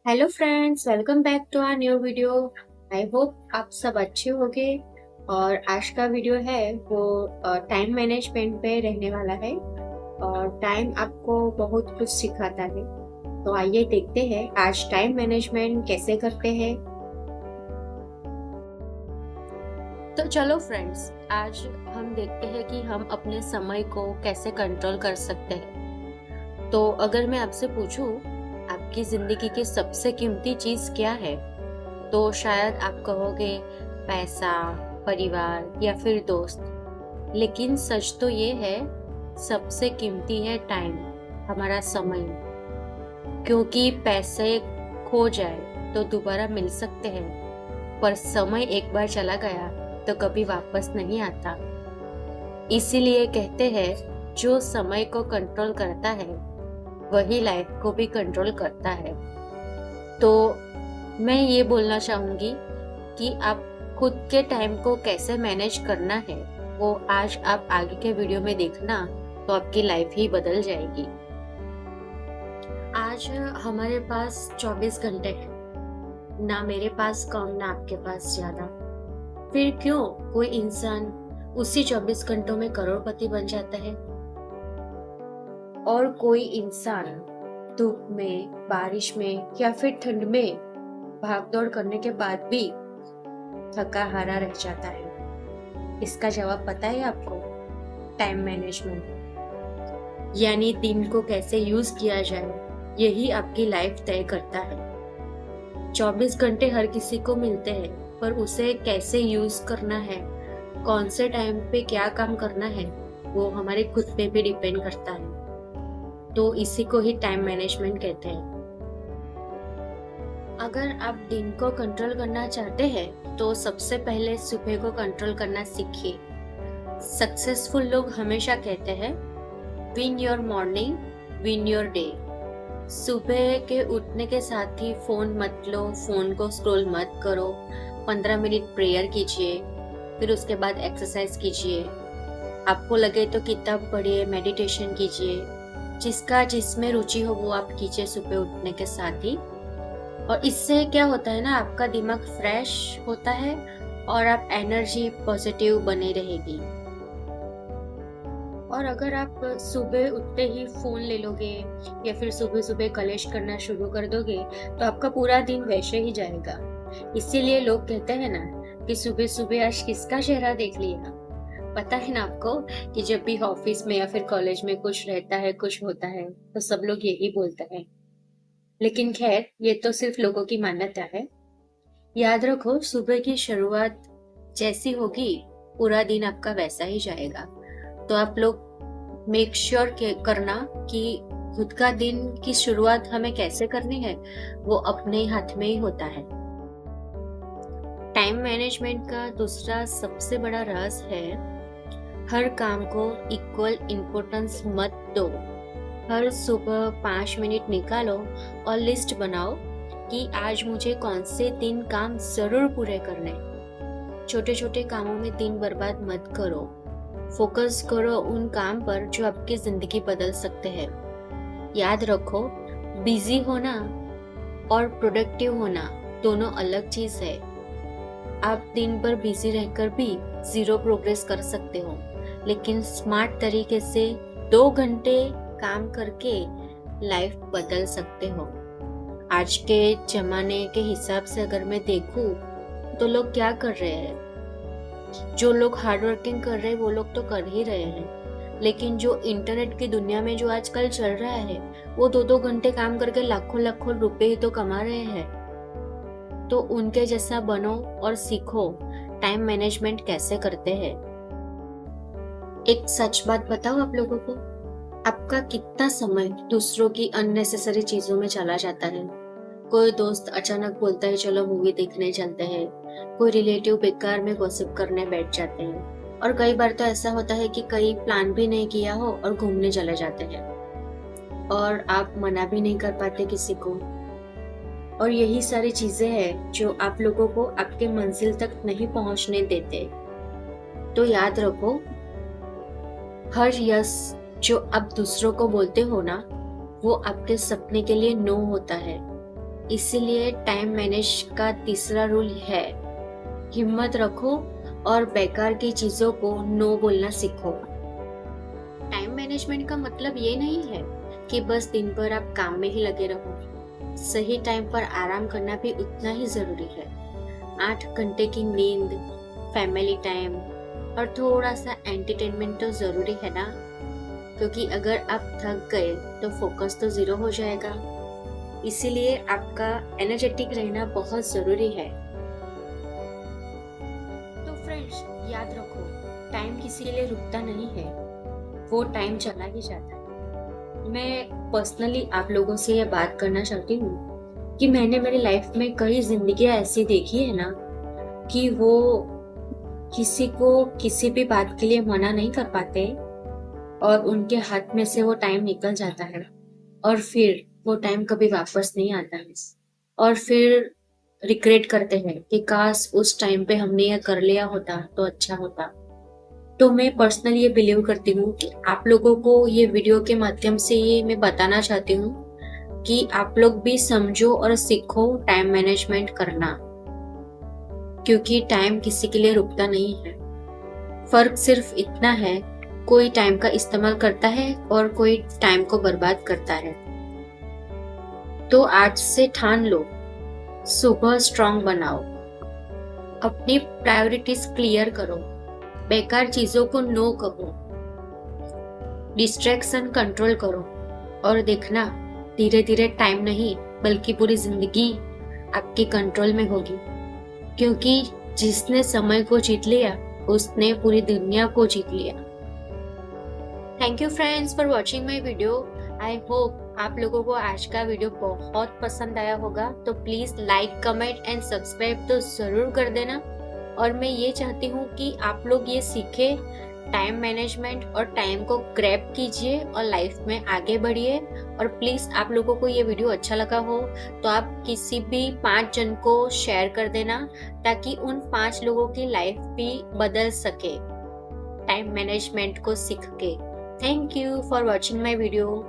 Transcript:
Hello friends, welcome back to our new video. I hope आप सब अच्छे होंगे। और आज का वीडियो है वो टाइम मैनेजमेंट पे रहने वाला है। और टाइम आपको बहुत कुछ सिखाता है। तो आइए देखते हैं आज टाइम मैनेजमेंट कैसे करते हैं। तो चलो फ्रेंड्स, आज हम देखते हैं कि हम अपने समय को कैसे कंट्रोल कर सकते हैं। तो अगर मैं आपसे पूछूं, आपकी जिंदगी की सबसे कीमती चीज क्या है, तो शायद आप कहोगे पैसा, परिवार या फिर दोस्त। लेकिन सच तो ये है, सबसे कीमती है टाइम, हमारा समय। क्योंकि पैसे खो जाए तो दोबारा मिल सकते हैं, पर समय एक बार चला गया तो कभी वापस नहीं आता। इसीलिए कहते हैं, जो समय को कंट्रोल करता है वही लाइफ को भी कंट्रोल करता है। तो मैं ये बोलना चाहूंगी कि आप खुद के टाइम को कैसे मैनेज करना है, वो आज आप आगे के वीडियो में देखना, तो आपकी लाइफ ही बदल जाएगी। आज हमारे पास 24 घंटे हैं, ना मेरे पास कम ना आपके पास ज्यादा। फिर क्यों कोई इंसान उसी 24 घंटों में करोड़पति बन जाता है, और कोई इंसान धूप में, बारिश में या फिर ठंड में भागदौड़ करने के बाद भी थका हारा रह जाता है। इसका जवाब पता है आपको? टाइम मैनेजमेंट, यानी दिन को कैसे यूज किया जाए, यही आपकी लाइफ तय करता है। 24 घंटे हर किसी को मिलते हैं, पर उसे कैसे यूज करना है, कौन से टाइम पे क्या काम करना है, वो हमारे खुद पे भी डिपेंड करता है। तो इसी को ही टाइम मैनेजमेंट कहते हैं। अगर आप दिन को कंट्रोल करना चाहते हैं, तो सबसे पहले सुबह को कंट्रोल करना सीखिए। सक्सेसफुल लोग हमेशा कहते हैं, win your morning, win your day. सुबह के उठने के साथ ही फोन मत लो, फोन को स्क्रॉल मत करो। 15 मिनट प्रेयर कीजिए, फिर उसके बाद एक्सरसाइज कीजिए। आपको लगे तो किताब पढ़िए, मेडिटेशन कीजिए। जिसका जिसमें रुचि हो वो आप कीजिए सुबह उठने के साथ ही। और इससे क्या होता है ना, आपका दिमाग फ्रेश होता है और आप एनर्जी पॉजिटिव बनी रहेगी। और अगर आप सुबह उठते ही फोन ले लोगे या फिर सुबह सुबह कलेश करना शुरू कर दोगे, तो आपका पूरा दिन वैसे ही जाएगा। इसीलिए लोग कहते हैं ना कि सुबह सुबह आज किसका चेहरा देख लिया। पता है ना आपको कि जब भी ऑफिस में या फिर कॉलेज में कुछ रहता है, कुछ होता है, तो सब लोग यही बोलते हैं। लेकिन खैर, ये तो सिर्फ लोगों की मान्यता है। याद रखो, सुबह की शुरुआत जैसी होगी, पूरा दिन आपका वैसा ही जाएगा। तो आप लोग मेक श्योर करना कि खुद का दिन की शुरुआत हमें कैसे करनी है, वो अपने हाथ में ही होता है। टाइम मैनेजमेंट का दूसरा सबसे बड़ा रहस्य है, हर काम को इक्वल इम्पोर्टेंस मत दो। हर सुबह 5 मिनट निकालो और लिस्ट बनाओ कि आज मुझे कौन से 3 काम जरूर पूरे करने। छोटे छोटे कामों में दिन बर्बाद मत करो। फोकस करो उन काम पर जो आपकी जिंदगी बदल सकते हैं। याद रखो, बिजी होना और प्रोडक्टिव होना दोनों अलग चीज है। आप दिन भर बिजी रहकर भी जीरो प्रोग्रेस कर सकते हो, लेकिन स्मार्ट तरीके से 2 घंटे काम करके लाइफ बदल सकते हो। आज के जमाने के हिसाब से अगर मैं देखूं, तो लोग क्या कर रहे हैं? जो लोग हार्ड वर्किंग कर रहे हैं वो लोग तो कर ही रहे हैं, लेकिन जो इंटरनेट की दुनिया में जो आजकल चल रहा है, वो 2-2 घंटे काम करके लाखों लाखों रुपए ही तो कमा रहे हैं। तो उनके जैसा बनो और सीखो टाइम मैनेजमेंट कैसे करते हैं। एक सच बात बताओ आप लोगों को, आपका कितना समय दूसरों की अननेसेसरी चीजों में चला जाता है। कोई दोस्त अचानक बोलता है चलो मूवी देखने चलते हैं, कोई रिलेटिव बेकार में गॉसिप करने बैठ जाते हैं, और कई बार तो ऐसा होता है कि कई प्लान भी नहीं किया हो और घूमने चले जाते हैं, और आप मना भी नहीं कर पाते किसी को। और यही सारी चीजें हैं जो आप लोगों को आपके मंजिल तक नहीं पहुंचने देते। तो याद रखो, हर यस जो आप दूसरों को बोलते हो ना, वो आपके सपने के लिए नो होता है। इसीलिए टाइम मैनेज का तीसरा रूल है, हिम्मत रखो और बेकार की चीजों को नो बोलना सीखो। टाइम मैनेजमेंट का मतलब ये नहीं है कि बस दिन भर आप काम में ही लगे रहो। सही टाइम पर आराम करना भी उतना ही जरूरी है। 8 घंटे की नींद, फैमिली टाइम और थोड़ा सा एंटरटेनमेंट तो जरूरी है ना, क्योंकि अगर आप थक गए तो फोकस तो जीरो हो जाएगा। इसीलिए आपका एनर्जेटिक रहना बहुत जरूरी है। तो फ्रेंड्स, याद रखो, टाइम किसी के लिए रुकता नहीं है, वो टाइम चला ही जाता है। मैं पर्सनली आप लोगों से ये बात करना चाहती हूँ कि मैंने मेरी लाइफ में कई जिंदगियां ऐसी देखी है ना कि वो किसी को किसी भी बात के लिए मना नहीं कर पाते और उनके हाथ में से वो टाइम निकल जाता है और फिर वो टाइम कभी वापस नहीं आता है और फिर रिग्रेट करते हैं कि काश उस टाइम पे हमने ये कर लिया होता तो अच्छा होता। तो मैं पर्सनली ये बिलीव करती हूँ कि आप लोगों को ये वीडियो के माध्यम से ये मैं बताना चाहती हूँ कि आप लोग भी समझो और सीखो टाइम मैनेजमेंट करना, क्योंकि टाइम किसी के लिए रुकता नहीं है। फर्क सिर्फ इतना है, कोई टाइम का इस्तेमाल करता है और कोई टाइम को बर्बाद करता है। तो आज से ठान लो, सुबह स्ट्रांग बनाओ, अपनी प्रायोरिटीज क्लियर करो, बेकार चीजों को नो करो, डिस्ट्रैक्शन कंट्रोल करो और देखना, धीरे धीरे टाइम नहीं बल्कि पूरी जिंदगी आपके कंट्रोल में होगी, क्योंकि जिसने समय को जीत लिया उसने पूरी दुनिया को जीत लिया। Thank you friends for watching my video. I hope आप लोगों को आज का वीडियो बहुत पसंद आया होगा। तो please like, comment and subscribe तो जरूर कर देना। और मैं ये चाहती हूँ कि आप लोग ये सीखे, टाइम मैनेजमेंट और टाइम को ग्रैब कीजिए और लाइफ में आगे बढ़िए। और प्लीज आप लोगों को ये वीडियो अच्छा लगा हो तो आप किसी भी 5 जन को शेयर कर देना, ताकि उन 5 लोगों की लाइफ भी बदल सके टाइम मैनेजमेंट को सीख के। Thank you for watching my video.